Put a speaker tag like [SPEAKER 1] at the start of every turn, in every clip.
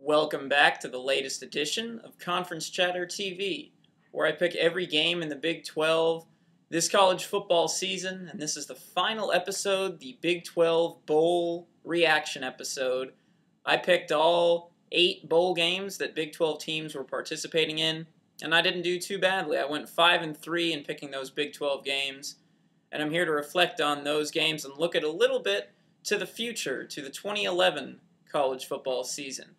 [SPEAKER 1] Welcome back to the latest edition of Conference Chatter TV, where I pick every game in the Big 12 this college football season, and this is the final episode, the Big 12 Bowl reaction episode. I picked all 8 bowl games that Big 12 teams were participating in, and I didn't do too badly. I went 5-3 in picking those Big 12 games, and I'm here to reflect on those games and look at a little bit to the future, to the 2011 college football season.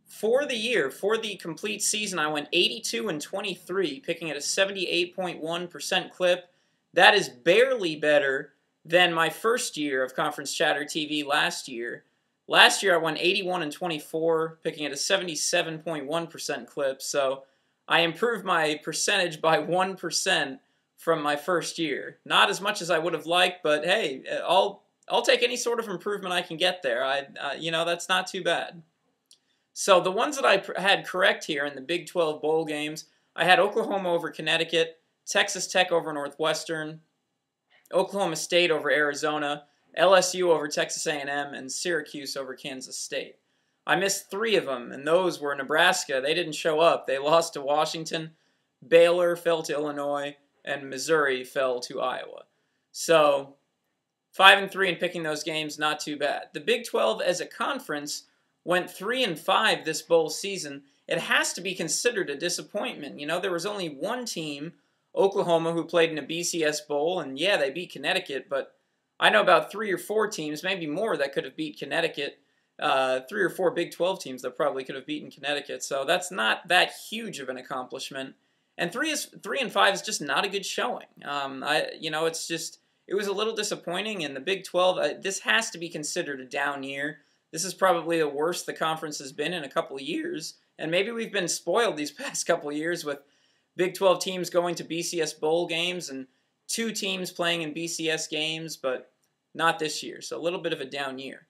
[SPEAKER 1] For the year, for the complete season, I went 82-23, picking at a 78.1% clip. That is barely better than my first year of Conference Chatter TV last year. Last year, I went 81-24, picking at a 77.1% clip, so I improved my percentage by 1% from my first year. Not as much as I would have liked, but hey, I'll take any sort of improvement I can get there. That's not too bad. So the ones that I had correct here in the Big 12 bowl games, I had Oklahoma over Connecticut, Texas Tech over Northwestern, Oklahoma State over Arizona, LSU over Texas A&M, and Syracuse over Kansas State. I missed 3 of them, and those were Nebraska. They didn't show up. They lost to Washington, Baylor fell to Illinois, and Missouri fell to Iowa. So 5-3 in picking those games, not too bad. The Big 12 as a conference went 3-5 this bowl season. It has to be considered a disappointment. You know, there was only one team, Oklahoma, who played in a BCS bowl, and yeah, they beat Connecticut, but I know about 3 or 4 teams, maybe more, that could have beat Connecticut. 3 or 4 Big 12 teams that probably could have beaten Connecticut, so that's not that huge of an accomplishment. And 3-5 is just not a good showing. It was a little disappointing, and the Big 12, this has to be considered a down year. This is probably the worst the conference has been in a couple of years, and maybe we've been spoiled these past couple of years with Big 12 teams going to BCS bowl games and 2 teams playing in BCS games, but not this year, so a little bit of a down year.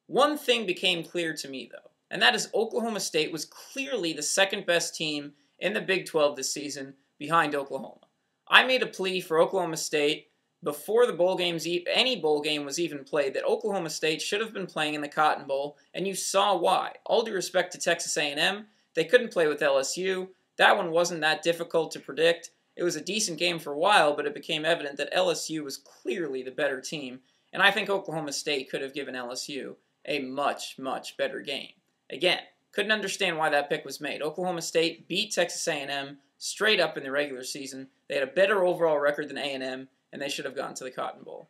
[SPEAKER 1] One thing became clear to me, though, and that is Oklahoma State was clearly the second best team in the Big 12 this season behind Oklahoma. I made a plea for Oklahoma State before the bowl games, any bowl game was even played, that Oklahoma State should have been playing in the Cotton Bowl, and you saw why. All due respect to Texas A&M, they couldn't play with LSU. That one wasn't that difficult to predict. It was a decent game for a while, but it became evident that LSU was clearly the better team, and I think Oklahoma State could have given LSU a much, much better game. Again, couldn't understand why that pick was made. Oklahoma State beat Texas A&M straight up in the regular season. They had a better overall record than A&M, and they should have gone to the Cotton Bowl.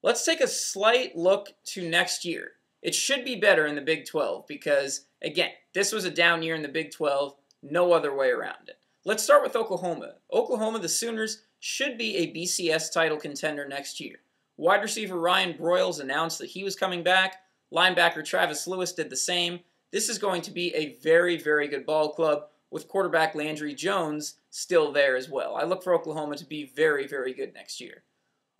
[SPEAKER 1] Let's take a slight look to next year. It should be better in the Big 12 because, again, this was a down year in the Big 12, no other way around it. Let's start with Oklahoma. Oklahoma, the Sooners, should be a BCS title contender next year. Wide receiver Ryan Broyles announced that he was coming back. Linebacker Travis Lewis did the same. This is going to be a very, very good ball club, with quarterback Landry Jones still there as well. I look for Oklahoma to be very, very good next year.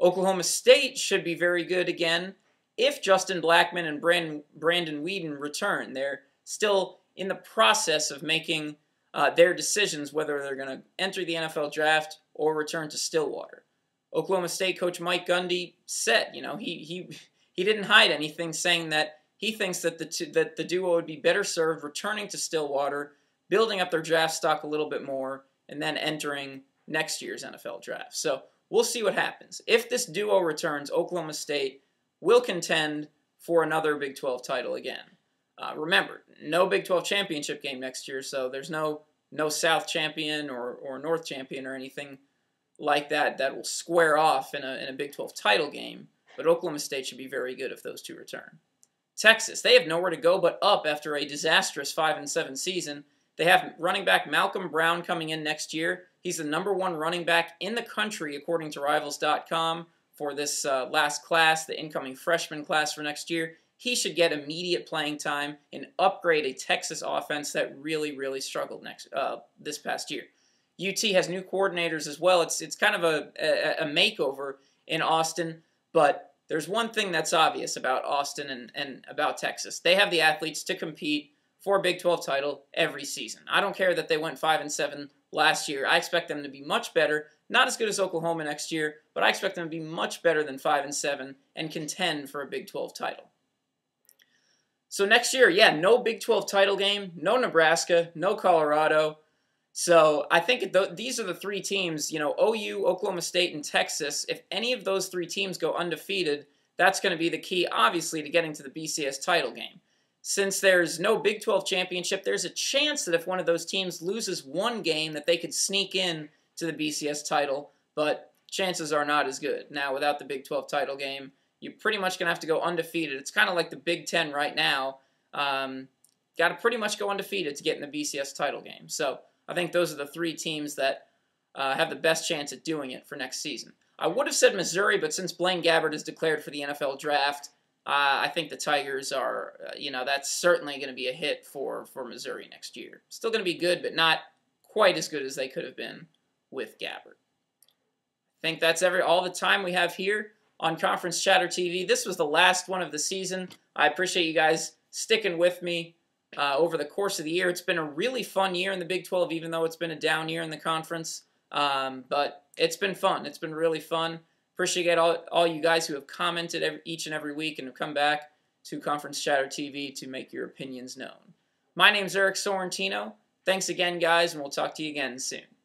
[SPEAKER 1] Oklahoma State should be very good again if Justin Blackman and Brandon Weeden return. They're still in the process of making their decisions whether they're going to enter the NFL draft or return to Stillwater. Oklahoma State coach Mike Gundy said, he didn't hide anything, saying that he thinks that the duo would be better served returning to Stillwater, building up their draft stock a little bit more, and then entering next year's NFL draft. So we'll see what happens. If this duo returns, Oklahoma State will contend for another Big 12 title again. Remember, no Big 12 championship game next year, so there's no South champion or North champion or anything like that will square off in a Big 12 title game, but Oklahoma State should be very good if those two return. Texas, they have nowhere to go but up after a disastrous 5-7 season. They have running back Malcolm Brown coming in next year. He's the #1 running back in the country, according to Rivals.com, for this last class, the incoming freshman class for next year. He should get immediate playing time and upgrade a Texas offense that really, really struggled this past year. UT has new coordinators as well. It's kind of a makeover in Austin, but there's one thing that's obvious about Austin and about Texas. They have the athletes to compete for a Big 12 title every season. I don't care that they went 5-7 last year. I expect them to be much better. Not as good as Oklahoma next year, but I expect them to be much better than 5-7 and contend for a Big 12 title. So next year, yeah, no Big 12 title game, no Nebraska, no Colorado. So I think these are the three teams, OU, Oklahoma State, and Texas. If any of those three teams go undefeated, that's going to be the key, obviously, to getting to the BCS title game. Since there's no Big 12 championship, there's a chance that if one of those teams loses one game, that they could sneak in to the BCS title, but chances are not as good. Now, without the Big 12 title game, you're pretty much going to have to go undefeated. It's kind of like the Big 10 right now. Got to pretty much go undefeated to get in the BCS title game. So I think those are the three teams that have the best chance at doing it for next season. I would have said Missouri, but since Blaine Gabbert is declared for the NFL draft, I think the Tigers are, that's certainly going to be a hit for Missouri next year. Still going to be good, but not quite as good as they could have been with Gabbert. I think that's all the time we have here on Conference Chatter TV. This was the last one of the season. I appreciate you guys sticking with me over the course of the year. It's been a really fun year in the Big 12, even though it's been a down year in the conference. But it's been fun. It's been really fun. Appreciate all you guys who have commented each and every week and have come back to Conference Chatter TV to make your opinions known. My name's Eric Sorrentino. Thanks again, guys, and we'll talk to you again soon.